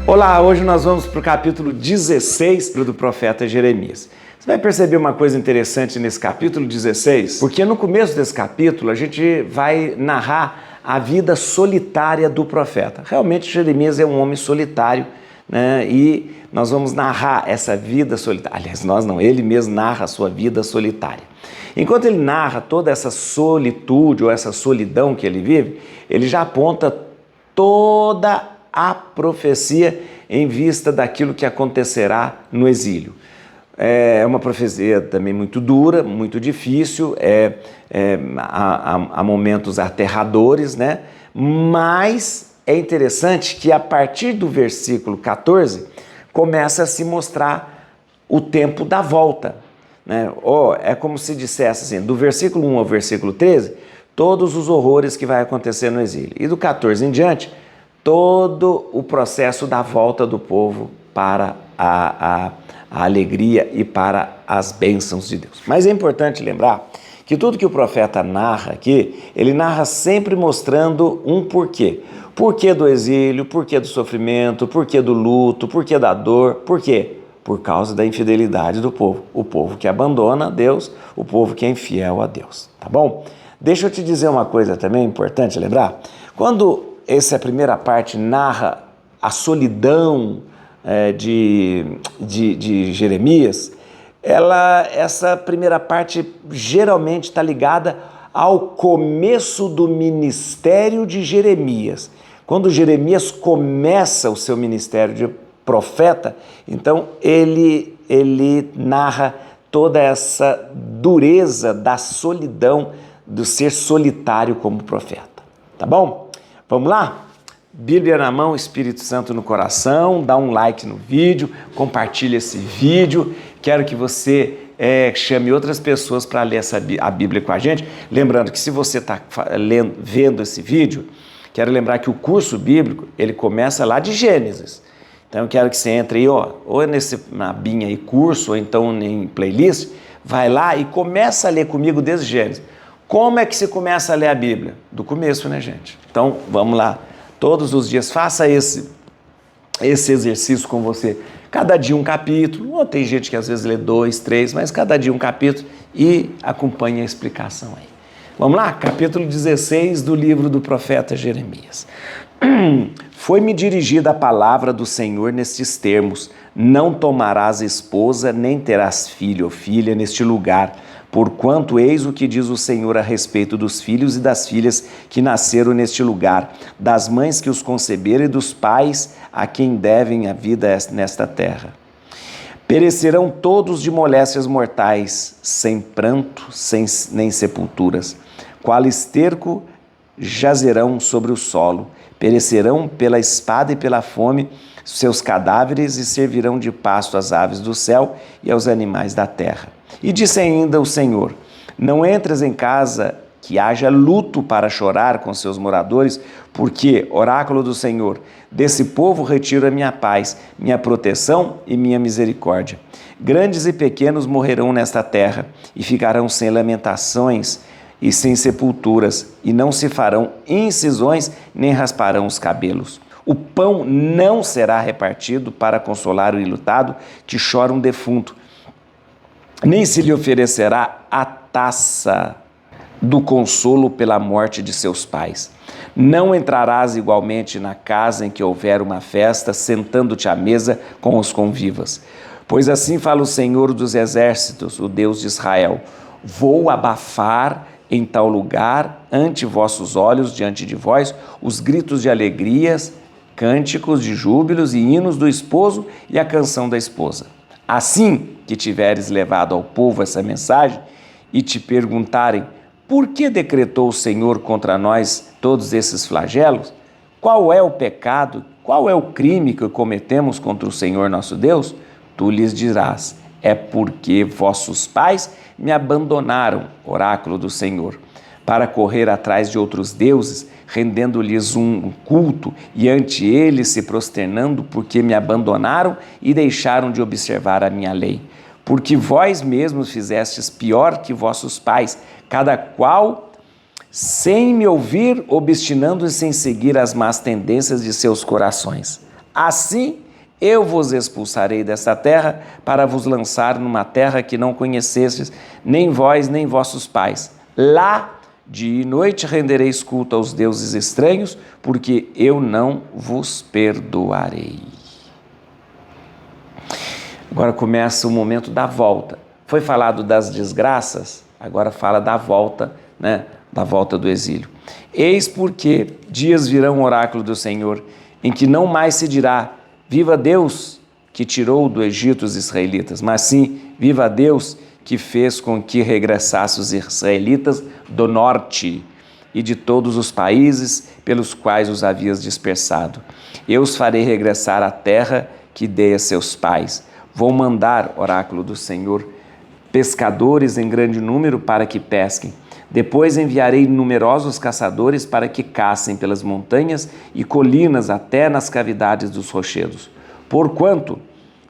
Olá, hoje nós vamos para o capítulo 16 do profeta Jeremias. Você vai perceber uma coisa interessante nesse capítulo 16, porque no começo desse capítulo a gente vai narrar a vida solitária do profeta. Realmente Jeremias é um homem solitário, né? E nós vamos narrar essa vida solitária. Aliás, nós não, ele mesmo narra a sua vida solitária. Enquanto ele narra toda essa solitude ou essa solidão que ele vive, ele já aponta toda a profecia em vista daquilo que acontecerá no exílio. É uma profecia também muito dura, muito difícil, há momentos aterradores, né? Mas é interessante que a partir do versículo 14 começa a se mostrar o tempo da volta, né? É como se dissesse assim, do versículo 1 ao versículo 13, todos os horrores que vai acontecer no exílio. E do 14 em diante, todo o processo da volta do povo para a alegria e para as bênçãos de Deus. Mas é importante lembrar que tudo que o profeta narra aqui, ele narra sempre mostrando um porquê. Porquê do exílio, porquê do sofrimento, porquê do luto, porquê da dor, por quê? Por causa da infidelidade do povo. O povo que abandona Deus, o povo que é infiel a Deus, tá bom? Deixa eu te dizer uma coisa também importante lembrar. Quando essa primeira parte narra a solidão de Jeremias, essa primeira parte geralmente está ligada ao começo do ministério de Jeremias. Quando Jeremias começa o seu ministério de profeta, então ele narra toda essa dureza da solidão, do ser solitário como profeta. Tá bom? Vamos lá? Bíblia na mão, Espírito Santo no coração, dá um like no vídeo, compartilha esse vídeo. Quero que você chame outras pessoas para ler a Bíblia com a gente. Lembrando que se você está vendo esse vídeo, quero lembrar que o curso bíblico, ele começa lá de Gênesis. Então eu quero que você entre aí, ou na abinha aí, curso, ou então em playlist, vai lá e começa a ler comigo desde Gênesis. Como é que se começa a ler a Bíblia? Do começo, né, gente? Então, vamos lá. Todos os dias, faça esse exercício com você. Cada dia um capítulo, ou tem gente que às vezes lê 2, 3, mas cada dia um capítulo e acompanhe a explicação aí. Vamos lá? Capítulo 16 do livro do profeta Jeremias. Foi-me dirigida a palavra do Senhor nestes termos: não tomarás esposa, nem terás filho ou filha neste lugar, porquanto eis o que diz o Senhor a respeito dos filhos e das filhas que nasceram neste lugar, das mães que os conceberam e dos pais a quem devem a vida nesta terra. Perecerão todos de moléstias mortais, sem pranto, nem sepulturas. Qual esterco jazerão sobre o solo, perecerão pela espada e pela fome seus cadáveres e servirão de pasto às aves do céu e aos animais da terra. E disse ainda o Senhor: não entres em casa que haja luto para chorar com seus moradores, porque, oráculo do Senhor, desse povo retiro a minha paz, minha proteção e minha misericórdia. Grandes e pequenos morrerão nesta terra e ficarão sem lamentações e sem sepulturas, e não se farão incisões nem rasparão os cabelos. O pão não será repartido para consolar o enlutado que chora um defunto, nem se lhe oferecerá a taça do consolo pela morte de seus pais. Não entrarás igualmente na casa em que houver uma festa, sentando-te à mesa com os convivas. Pois assim fala o Senhor dos Exércitos, o Deus de Israel: vou abafar em tal lugar, ante vossos olhos, diante de vós, os gritos de alegrias, cânticos de júbilos e hinos do esposo e a canção da esposa. Assim que tiveres levado ao povo essa mensagem e te perguntarem: por que decretou o Senhor contra nós todos esses flagelos? Qual é o pecado, qual é o crime que cometemos contra o Senhor nosso Deus? Tu lhes dirás: é porque vossos pais me abandonaram, oráculo do Senhor, para correr atrás de outros deuses, rendendo-lhes um culto e ante eles se prosternando, porque me abandonaram e deixaram de observar a minha lei. Porque vós mesmos fizestes pior que vossos pais, cada qual sem me ouvir, obstinando-se em seguir as más tendências de seus corações. Assim eu vos expulsarei desta terra para vos lançar numa terra que não conhecestes, nem vós, nem vossos pais. Lá, dia e noite, rendereis culto aos deuses estranhos, porque eu não vos perdoarei. Agora começa o momento da volta. Foi falado das desgraças, agora fala da volta, né? Da volta do exílio. Eis porque dias virão, oráculo do Senhor, em que não mais se dirá: viva Deus que tirou do Egito os israelitas, mas sim, viva Deus que fez com que regressassem os israelitas do norte e de todos os países pelos quais os havias dispersado. Eu os farei regressar à terra que dei a seus pais. Vou mandar, oráculo do Senhor, pescadores em grande número para que pesquem. Depois enviarei numerosos caçadores para que caçem pelas montanhas e colinas até nas cavidades dos rochedos. Porquanto,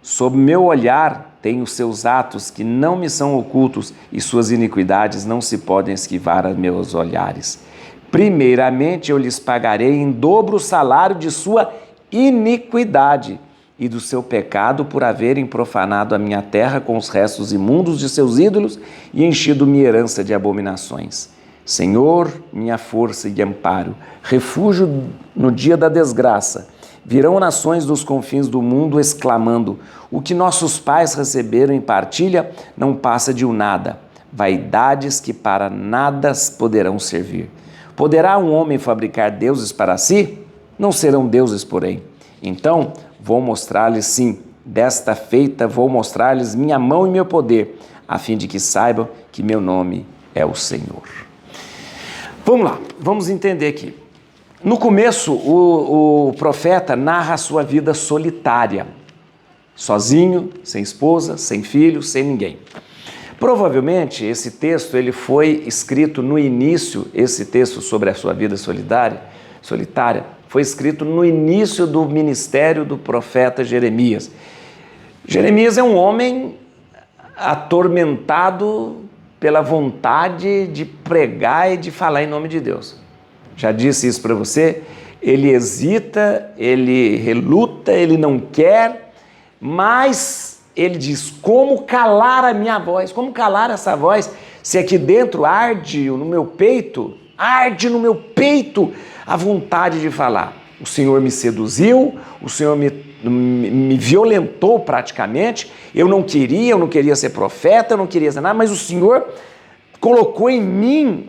sob meu olhar, tenho seus atos que não me são ocultos e suas iniquidades não se podem esquivar a meus olhares. Primeiramente, eu lhes pagarei em dobro o salário de sua iniquidade e do seu pecado por haverem profanado a minha terra com os restos imundos de seus ídolos e enchido minha herança de abominações. Senhor, minha força e amparo, refúgio no dia da desgraça. Virão nações dos confins do mundo exclamando: o que nossos pais receberam em partilha não passa de um nada, vaidades que para nada poderão servir. Poderá um homem fabricar deuses para si? Não serão deuses, porém. Então, vou mostrar-lhes, sim, desta feita vou mostrar-lhes minha mão e meu poder, a fim de que saibam que meu nome é o Senhor. Vamos lá, vamos entender aqui. No começo, o profeta narra a sua vida solitária, sozinho, sem esposa, sem filhos, sem ninguém. Provavelmente, esse texto ele foi escrito no início, esse texto sobre a sua vida solitária, foi escrito no início do ministério do profeta Jeremias. Jeremias é um homem atormentado pela vontade de pregar e de falar em nome de Deus. Já disse isso para você? Ele hesita, ele reluta, ele não quer, mas ele diz: como calar a minha voz? Como calar essa voz se aqui dentro arde no meu peito a vontade de falar? O Senhor me seduziu, o Senhor me violentou praticamente, eu não queria ser profeta, eu não queria ser nada, mas o Senhor colocou em mim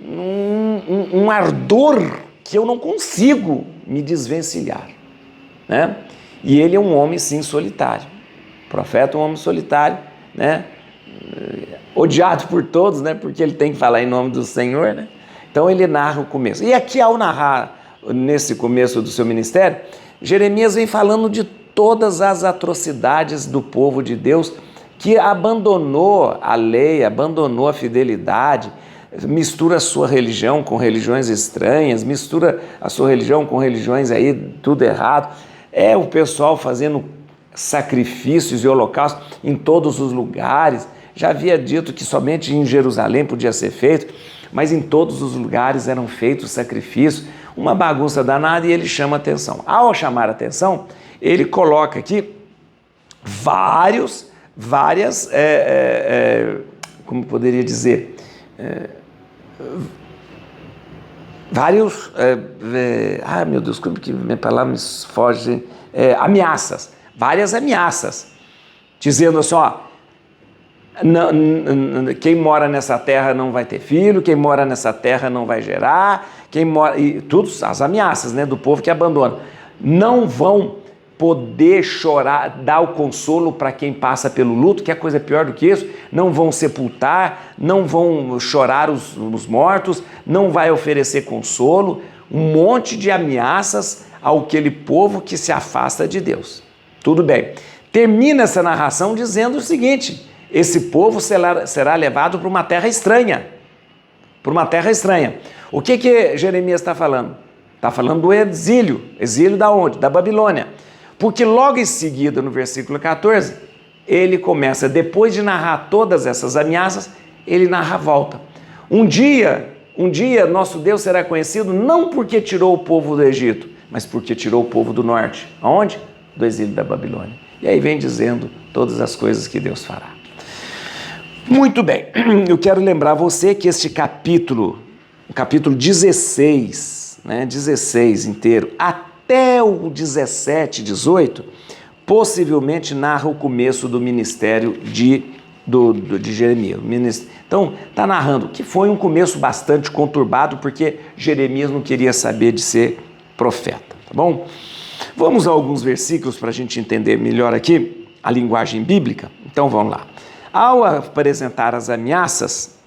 um ardor que eu não consigo me desvencilhar, né? E ele é um homem, sim, solitário. O profeta é um homem solitário, né? Odiado por todos, né? Porque ele tem que falar em nome do Senhor, né? Então ele narra o começo. E aqui, ao narrar nesse começo do seu ministério, Jeremias vem falando de todas as atrocidades do povo de Deus que abandonou a lei, abandonou a fidelidade, mistura a sua religião com religiões estranhas, mistura a sua religião com religiões aí, tudo errado. É o pessoal fazendo sacrifícios e holocaustos em todos os lugares. Já havia dito que somente em Jerusalém podia ser feito, mas em todos os lugares eram feitos sacrifícios, uma bagunça danada, e ele chama atenção. Ao chamar atenção, ele coloca aqui várias, como poderia dizer, vários, meu Deus, como que minha palavra me foge, ameaças, várias ameaças, dizendo assim, quem mora nessa terra não vai ter filho, quem mora nessa terra não vai gerar, e tudo as ameaças, né, do povo que abandona. Não vão poder chorar, dar o consolo para quem passa pelo luto, que é coisa pior do que isso. Não vão sepultar, não vão chorar os mortos, não vai oferecer consolo. Um monte de ameaças àquele povo que se afasta de Deus. Tudo bem. Termina essa narração dizendo o seguinte: esse povo será levado para uma terra estranha. Para uma terra estranha. O que Jeremias está falando? Está falando do exílio. Exílio da onde? Da Babilônia. Porque logo em seguida, no versículo 14, ele começa, depois de narrar todas essas ameaças, ele narra a volta. Um dia, nosso Deus será conhecido não porque tirou o povo do Egito, mas porque tirou o povo do norte. Aonde? do exílio da Babilônia. E aí vem dizendo todas as coisas que Deus fará. Muito bem, eu quero lembrar você que este capítulo, o capítulo 16, 16 inteiro, até o 17, 18, possivelmente narra o começo do ministério de Jeremias. Então, está narrando que foi um começo bastante conturbado, porque Jeremias não queria saber de ser profeta, tá bom? Vamos a alguns versículos para a gente entender melhor aqui a linguagem bíblica. Então, vamos lá. Ao apresentar as ameaças,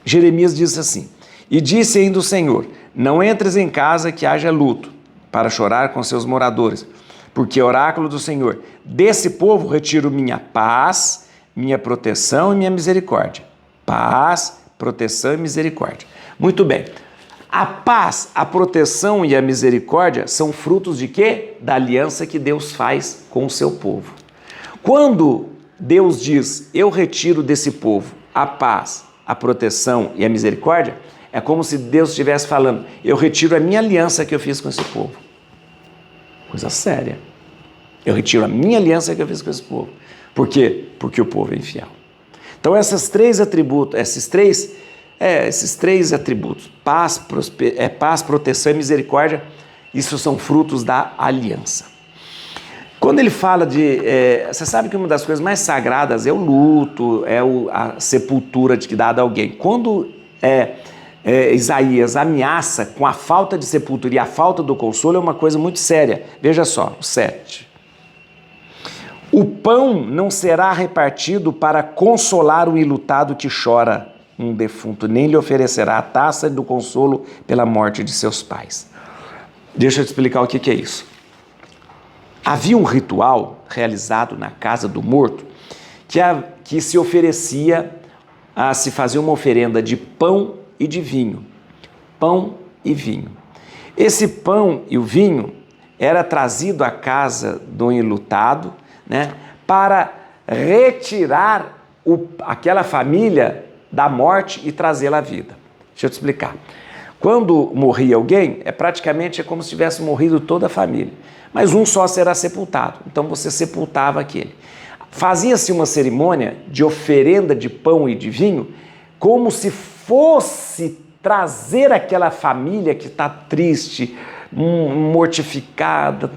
Jeremias diz assim: e disse ainda o Senhor, não entres em casa que haja luto, para chorar com seus moradores, porque oráculo do Senhor, desse povo retiro minha paz, minha proteção e minha misericórdia. Paz, proteção e misericórdia. Muito bem. A paz, a proteção e a misericórdia são frutos de quê? Da aliança que Deus faz com o seu povo. Quando Deus diz, eu retiro desse povo a paz, a proteção e a misericórdia, é como se Deus estivesse falando, eu retiro a minha aliança que eu fiz com esse povo. Coisa séria. Eu retiro a minha aliança que eu fiz com esse povo. Por quê? Porque o povo é infiel. Então esses três atributos, paz, proteção e misericórdia, isso são frutos da aliança. Quando ele fala você sabe que uma das coisas mais sagradas é o luto, a sepultura que dá a alguém. Quando Isaías ameaça com a falta de sepultura e a falta do consolo, é uma coisa muito séria. Veja só, o 7. O pão não será repartido para consolar o enlutado que chora um defunto, nem lhe oferecerá a taça do consolo pela morte de seus pais. Deixa eu te explicar o que é isso. Havia um ritual realizado na casa do morto que se oferecia a se fazer uma oferenda de pão e de vinho. Pão e vinho. Esse pão e o vinho era trazido à casa do enlutado, para retirar aquela família da morte e trazê-la à vida. Deixa eu te explicar. Quando morria alguém, praticamente como se tivesse morrido toda a família. Mas um só será sepultado. Então você sepultava aquele. Fazia-se uma cerimônia de oferenda de pão e de vinho, como se fosse trazer aquela família que está triste, mortificada,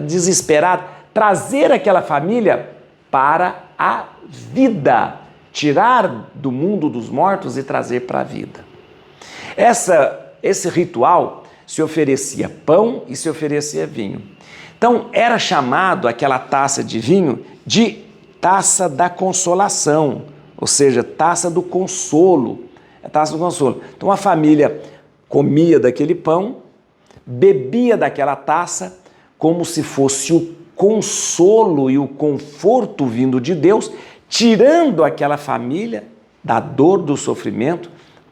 desesperada, trazer aquela família para a vida, tirar do mundo dos mortos e trazer para a vida. Esse ritual se oferecia pão e se oferecia vinho. Então era chamado aquela taça de vinho de taça da consolação, ou seja, taça do consolo. Taça do consolo. Então a família comia daquele pão, bebia daquela taça, como se fosse o consolo e o conforto vindo de Deus, tirando aquela família da dor, do sofrimento,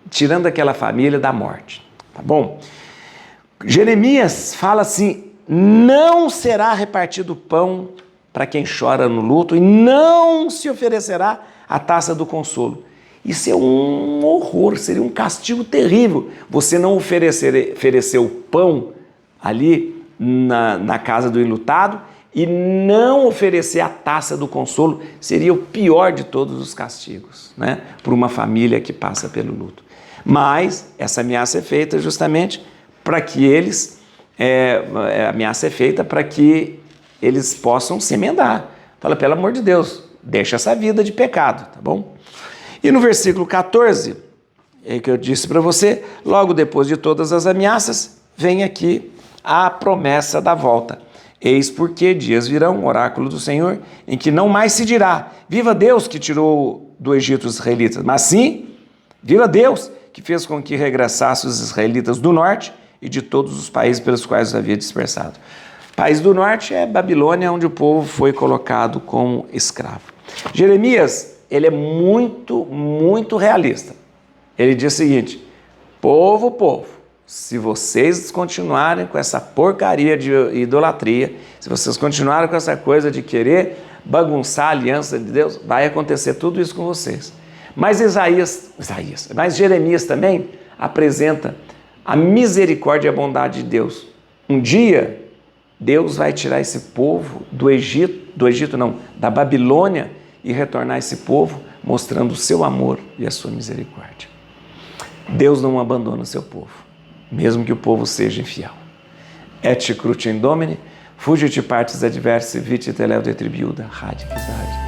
tirando aquela família da morte. Tá bom? Jeremias fala assim, não será repartido pão para quem chora no luto e não se oferecerá a taça do consolo. Isso é um horror, seria um castigo terrível. Você não oferecer o pão ali na casa do enlutado e não oferecer a taça do consolo, seria o pior de todos os castigos, para uma família que passa pelo luto. Mas essa ameaça é feita justamente para que eles, possam se emendar. Fala, pelo amor de Deus, deixa essa vida de pecado, tá bom? E no versículo 14, que eu disse para você, logo depois de todas as ameaças, vem aqui a promessa da volta. Eis porque dias virão, oráculo do Senhor, em que não mais se dirá, viva Deus que tirou do Egito os israelitas, mas sim, viva Deus que fez com que regressassem os israelitas do norte e de todos os países pelos quais os havia dispersado. País do norte é Babilônia, onde o povo foi colocado como escravo. Jeremias, ele é muito, muito realista. Ele diz o seguinte, povo, se vocês continuarem com essa porcaria de idolatria, se vocês continuarem com essa coisa de querer bagunçar a aliança de Deus, vai acontecer tudo isso com vocês. Mas mas Jeremias também apresenta a misericórdia e a bondade de Deus. Um dia, Deus vai tirar esse povo do Egito não, da Babilônia e retornar esse povo mostrando o seu amor e a sua misericórdia. Deus não abandona o seu povo, mesmo que o povo seja infiel. Et cruce in Domine, fugit partes adversae, vite te leo de tribiuda, radicis